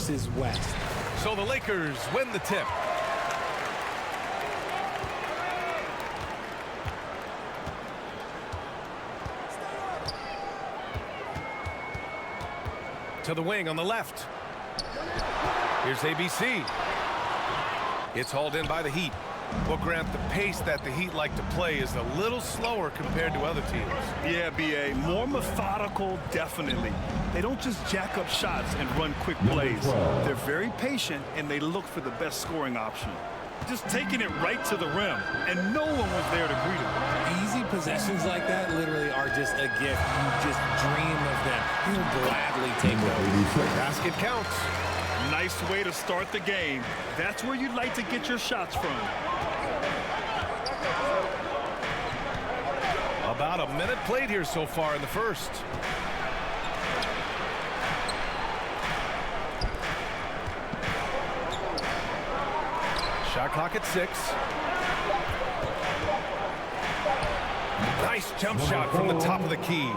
versus West. So the Lakers win the tip. To the wing on the left. Here's ABC. It's hauled in by the Heat. Well, Grant, the pace that the Heat like to play is a little slower compared to other teams. Yeah, B.A. More methodical, definitely. They don't just jack up shots and run quick plays. They're very patient, and they look for the best scoring option. Just taking it right to the rim, and no one was there to greet him. Easy possessions like that literally are just a gift. You just dream of them. You'll gladly take those. Basket counts. Nice way to start the game. That's where you'd like to get your shots from. About a minute played here so far in the first. Shot clock at 6. Nice jump shot from the top of the key.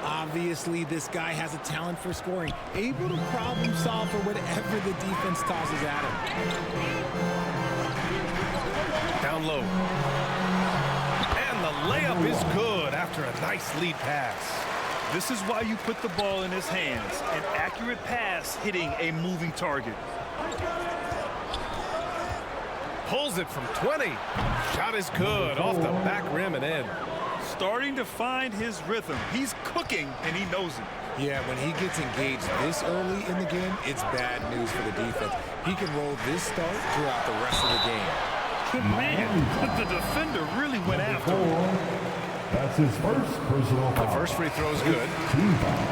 Obviously, this guy has a talent for scoring, able to problem solve for whatever the defense tosses at him. Down low. And the layup is good after a nice lead pass. This is why you put the ball in his hands. An accurate pass hitting a moving target. Pulls it from 20. Shot is good off the back rim and in. Starting to find his rhythm. He's cooking, and he knows it. Yeah, when he gets engaged this early in the game, it's bad news for the defense. He can roll this start throughout the rest of the game. Man, the defender really went after him. That's his first personal foul. The first free throw is good. Team foul.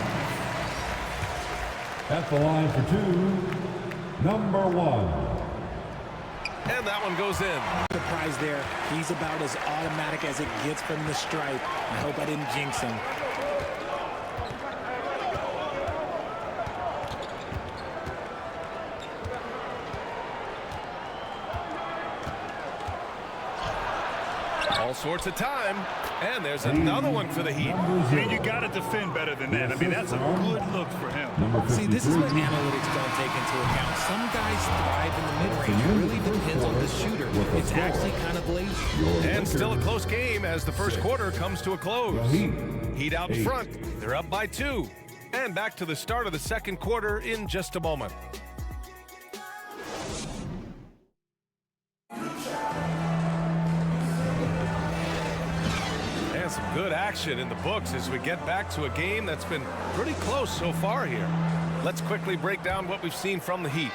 At the line for 2, number 1. And that one goes in. Surprise there. He's about as automatic as it gets from the stripe. I hope I didn't jinx him. All sorts of time. And there's another one for the Heat. Man, you got to defend better than that. I mean, that's a good look for him. See, this is what analytics don't take into account. Some guys thrive in the mid-range. It really depends on the shooter. It's actually kind of lazy. And still a close game as the first quarter comes to a close. Heat out in front. They're up by 2. And back to the start of the second quarter in just a moment. And some good action in the books as we get back to a game that's been pretty close so far here. Let's quickly break down what we've seen from the Heat.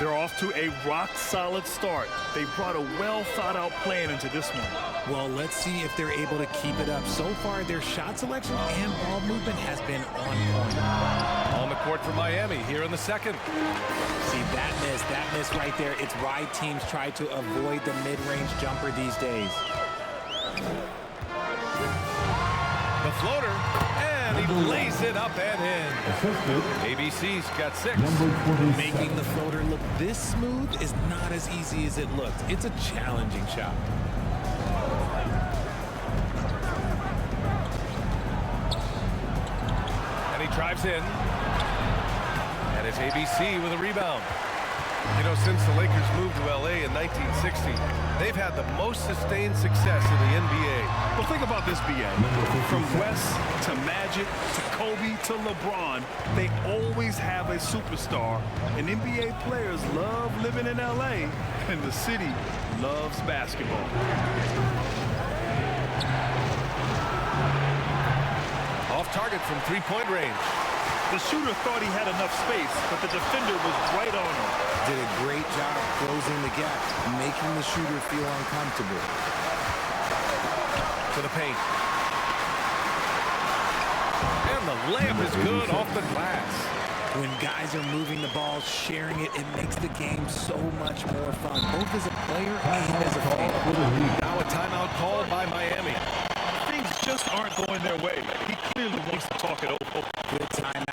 They're off to a rock-solid start. They brought a well-thought-out plan into this one. Well, let's see if they're able to keep it up. So far, their shot selection and ball movement has been on point. On the court for Miami here in the second. See, that miss right there. It's why teams try to avoid the mid-range jumper these days. The floater, and he lays it up and in. ABC's got 6. Making the floater look this smooth is not as easy as it looked. It's a challenging shot. And he drives in. And it's ABC with a rebound. You know, since the Lakers moved to L.A. in 1960, they've had the most sustained success in the NBA. Well, think about this, B.A. From West to Magic to Kobe to LeBron, they always have a superstar. And NBA players love living in L.A., and the city loves basketball. Off target from three-point range. The shooter thought he had enough space, but the defender was right on him. Did a great job closing the gap, making the shooter feel uncomfortable. To the paint. And the layup is good off the glass. When guys are moving the ball, sharing it, it makes the game so much more fun, both as a player and as a fan. Now a timeout called by Miami. Things just aren't going their way. He clearly wants to talk it over. Good timeout.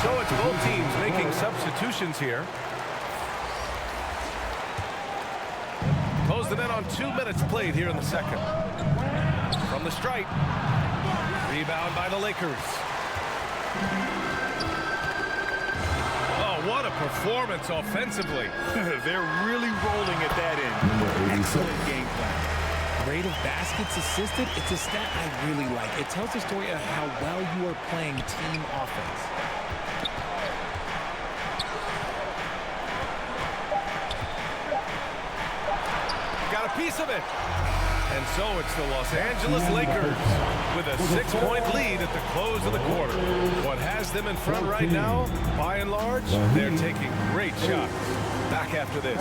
So it's both teams making substitutions here. Close them in on 2 minutes played here in the second. From the stripe. Rebound by the Lakers. Oh, what a performance offensively. They're really rolling at that end. Excellent game plan. Rate of baskets assisted, it's a stat I really like. It tells the story of how well you are playing team offense. Got a piece of it. And so it's the Los Angeles Lakers with a 6-point lead at the close of the quarter. What has them in front right now, by and large, they're taking great shots. Back after this.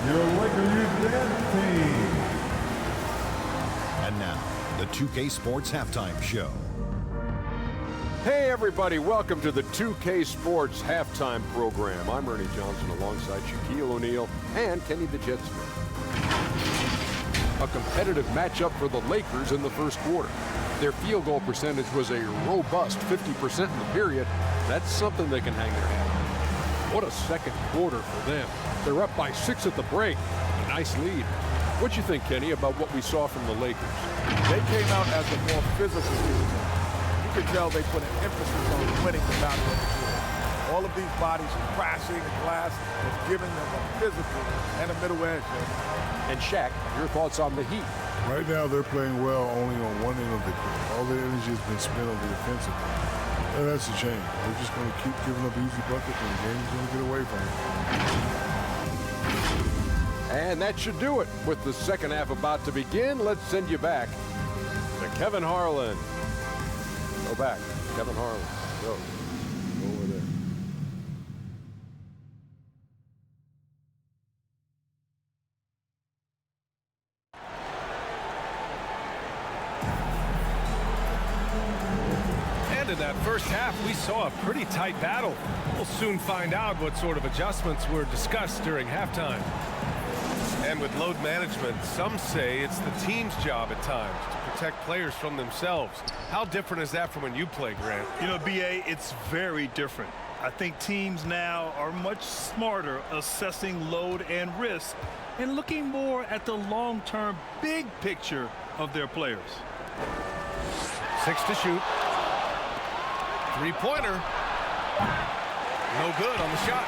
Your Lakers dance team. And now, the 2K Sports Halftime Show. Hey everybody, welcome to the 2K Sports Halftime Program. I'm Ernie Johnson alongside Shaquille O'Neal and Kenny the Jet Smith. A competitive matchup for the Lakers in the first quarter. Their field goal percentage was a robust 50% in the period. That's something they can hang their hat on. What a second quarter for them. They're up by 6 at the break. A nice lead. What you think, Kenny, about what we saw from the Lakers? They came out as a more physical team. You could tell they put an emphasis on winning the battle of the floor. All of these bodies crashing the glass has given them a physical and a middle edge. And Shaq, your thoughts on the Heat? Right now, they're playing well only on one end of the court. All their energy has been spent on the defensive end. And that's a shame. They're just going to keep giving up easy buckets, and the game's going to get away from them. And that should do it. With the second half about to begin, let's send you back to Kevin Harlan. Go back. Kevin Harlan. Go. Go over there. And in that first half, we saw a pretty tight battle. We'll soon find out what sort of adjustments were discussed during halftime. And with load management, some say it's the team's job at times to protect players from themselves. How different is that from when you play, Grant? You know, B.A., it's very different. I think teams now are much smarter assessing load and risk and looking more at the long-term big picture of their players. 6 to shoot. Three-pointer. No good on the shot.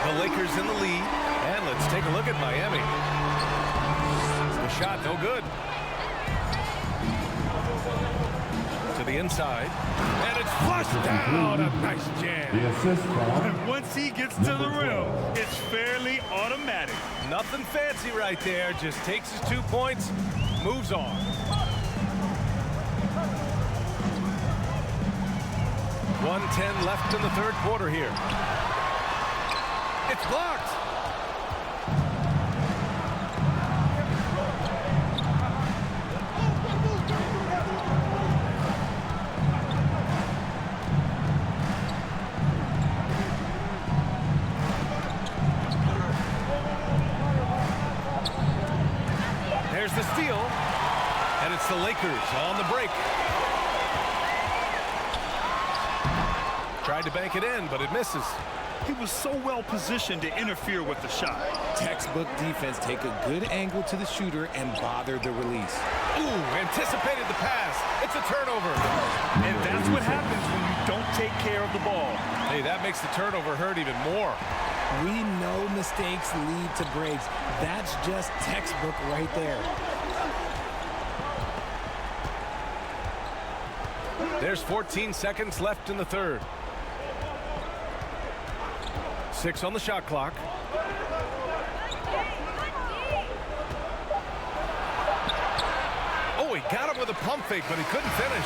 The Lakers in the lead. And let's take a look at Miami. The shot, no good. To the inside. And it's flushed down. A nice jam. The assist from And once he gets to the rim, it's fairly automatic. Nothing fancy right there. Just takes his 2 points, moves on. .110 left in the third quarter here. It's blocked. There's the steal, and it's the Lakers on the break. Tried to bank it in, but it misses. He was so well positioned to interfere with the shot. Textbook defense, take a good angle to the shooter and bother the release. Ooh, anticipated the pass. It's a turnover. And that's what happens when you don't take care of the ball. Hey, that makes the turnover hurt even more. We know mistakes lead to breaks. That's just textbook right there. There's 14 seconds left in the third. 6 on the shot clock. Oh, he got him with a pump fake, but he couldn't finish.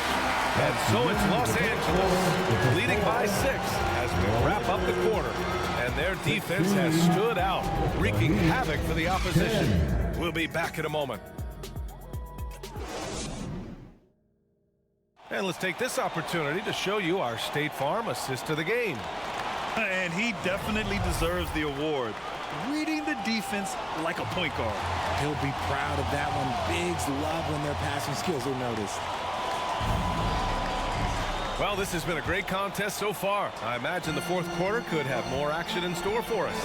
And so it's Los Angeles leading by 6 as we wrap up the quarter. And their defense has stood out, wreaking havoc for the opposition. We'll be back in a moment. And let's take this opportunity to show you our State Farm assist of the game. And he definitely deserves the award. Reading the defense like a point guard. He'll be proud of that one. Bigs love when their passing skills are noticed. Well, this has been a great contest so far. I imagine the fourth quarter could have more action in store for us.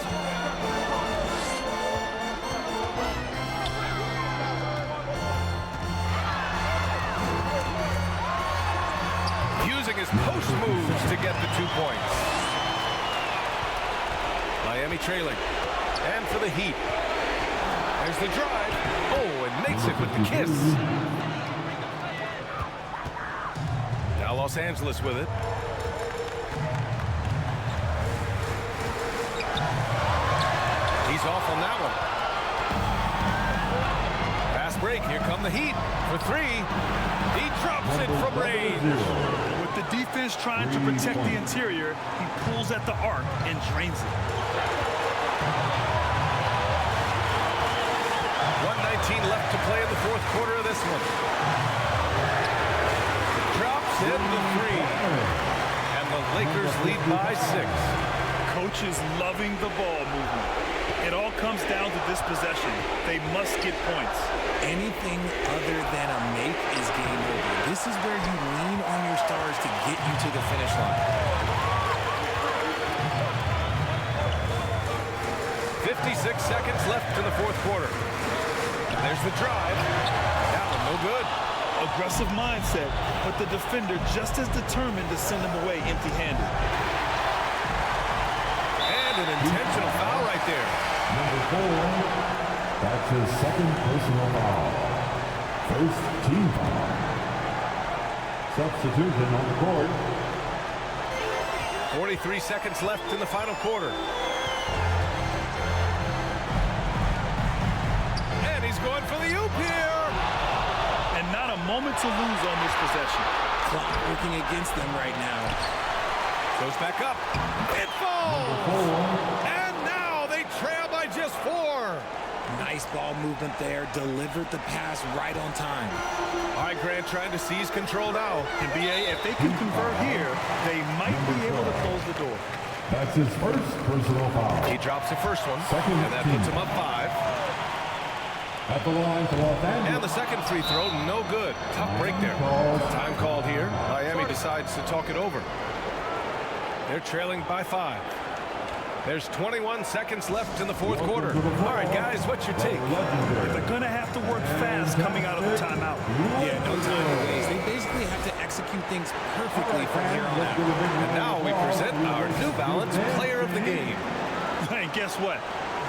Using his post moves to get the 2 points. Miami trailing. And for the Heat. There's the drive. Oh, and makes it with the kiss. Now Los Angeles with it. He's off on that one. Fast break. Here come the Heat for 3. He drops it from range. With the defense trying to protect the interior, he pulls at the arc and drains it. 1:19 left to play in the fourth quarter of this one. Drops in the 3. And the Lakers lead by 6. Coach is loving the ball movement. It all comes down to this possession. They must get points. Anything other than a make is game over. This is where you lean on your stars to get you to the finish line. 56 seconds left in the fourth quarter. And there's the drive. That one no good. Aggressive mindset, but the defender just as determined to send him away empty-handed. And an intentional foul right there. Number 4, that's his second personal foul. First team foul. Substitution on the court. 43 seconds left in the final quarter. And he's going for the oop here. And not a moment to lose on this possession. Clock working against them right now. Goes back up. It falls. And now they trail by just 4. Nice ball movement there. Delivered the pass right on time. All right, Grant trying to seize control now. NBA, if they can convert here, they might be able to close the door. That's his first personal foul. He drops the first one. Second And that team. puts him up 5. At the line for Los Angeles. And the second free throw, no good. Tough break there. Time called here. Miami decides to talk it over. They're trailing by 5. There's 21 seconds left in the fourth quarter. All right, guys, what's your take? They're going to have to work fast coming out of the timeout. Yeah, no time to waste. They basically have to execute things perfectly from here on out. And now we present our New Balance Player of the Game. And guess what?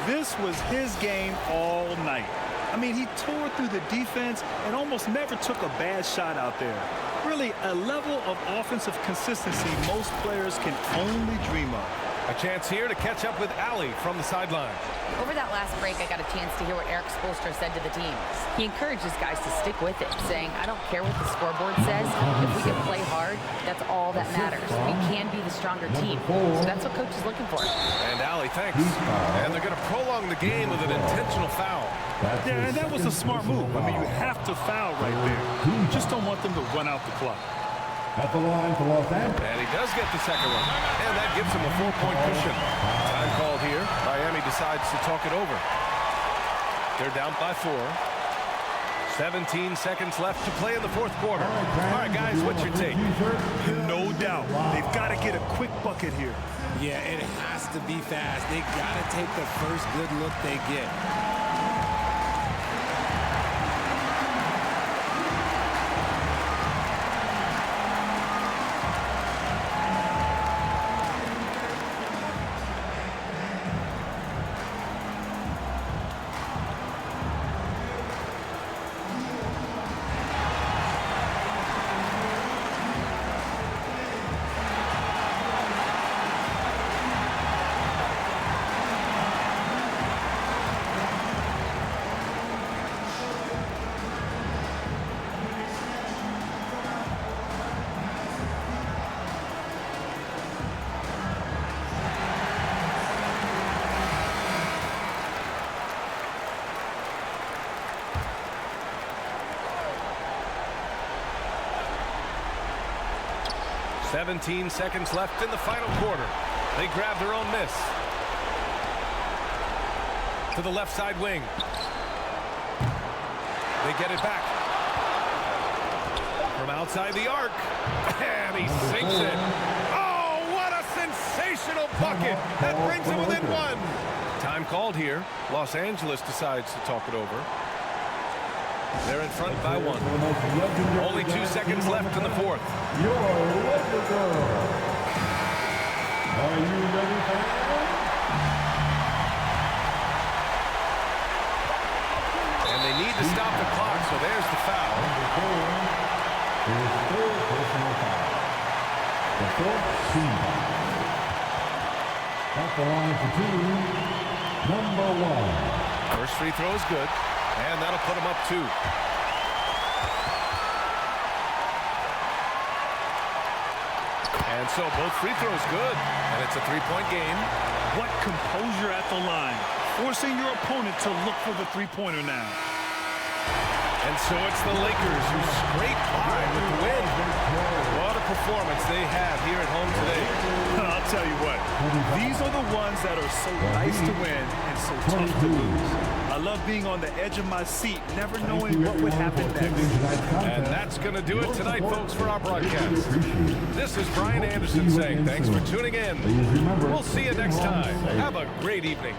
This was his game all night. I mean, he tore through the defense and almost never took a bad shot out there. Really, a level of offensive consistency most players can only dream of. A chance here to catch up with Allie from the sideline. Over that last break, I got a chance to hear what Eric Spoelstra said to the team. He encourages guys to stick with it, saying, I don't care what the scoreboard says. If we can play hard, that's all that matters. We can be the stronger team. So that's what coach is looking for. And Allie, thanks. And they're going to prolong the game with an intentional foul. Yeah, and that was a smart move. I mean, you have to foul right there. You just don't want them to run out the clock. At the line for Los Angeles. And he does get the second one. And that gives him a 4-point cushion. Time called here. Miami decides to talk it over. They're down by 4. 17 seconds left to play in the fourth quarter. All right, guys, what's your take? No doubt. They've got to get a quick bucket here. Yeah, it has to be fast. They got to take the first good look they get. "17 seconds left in the final quarter. They grab their own miss. To the left side wing. They get it back. From From outside the arc. And he sinks it. Oh, what a sensational bucket. That brings him within one. Time called here. Los Angeles decides to talk it over. They're in front by one. Only 2 seconds left in the fourth. Your Laker girl. Are you ready, fans? And they need to stop the clock, so there's the foul. His third personal foul. The fourth team foul. At the line for two, number one. First free throw is good, and that'll put him up 2. And so both free throws good, and it's a 3-point game. What composure at the line, forcing your opponent to look for the three-pointer now. And so it's the Lakers who scrape by with the win. What a performance they have here at home today. I'll tell you what, these are the ones that are so nice to win and so tough to lose. I love being on the edge of my seat, never knowing what would happen next. And that's going to do it tonight, folks, for our broadcast. This is Brian Anderson saying thanks for tuning in. We'll see you next time. Have a great evening.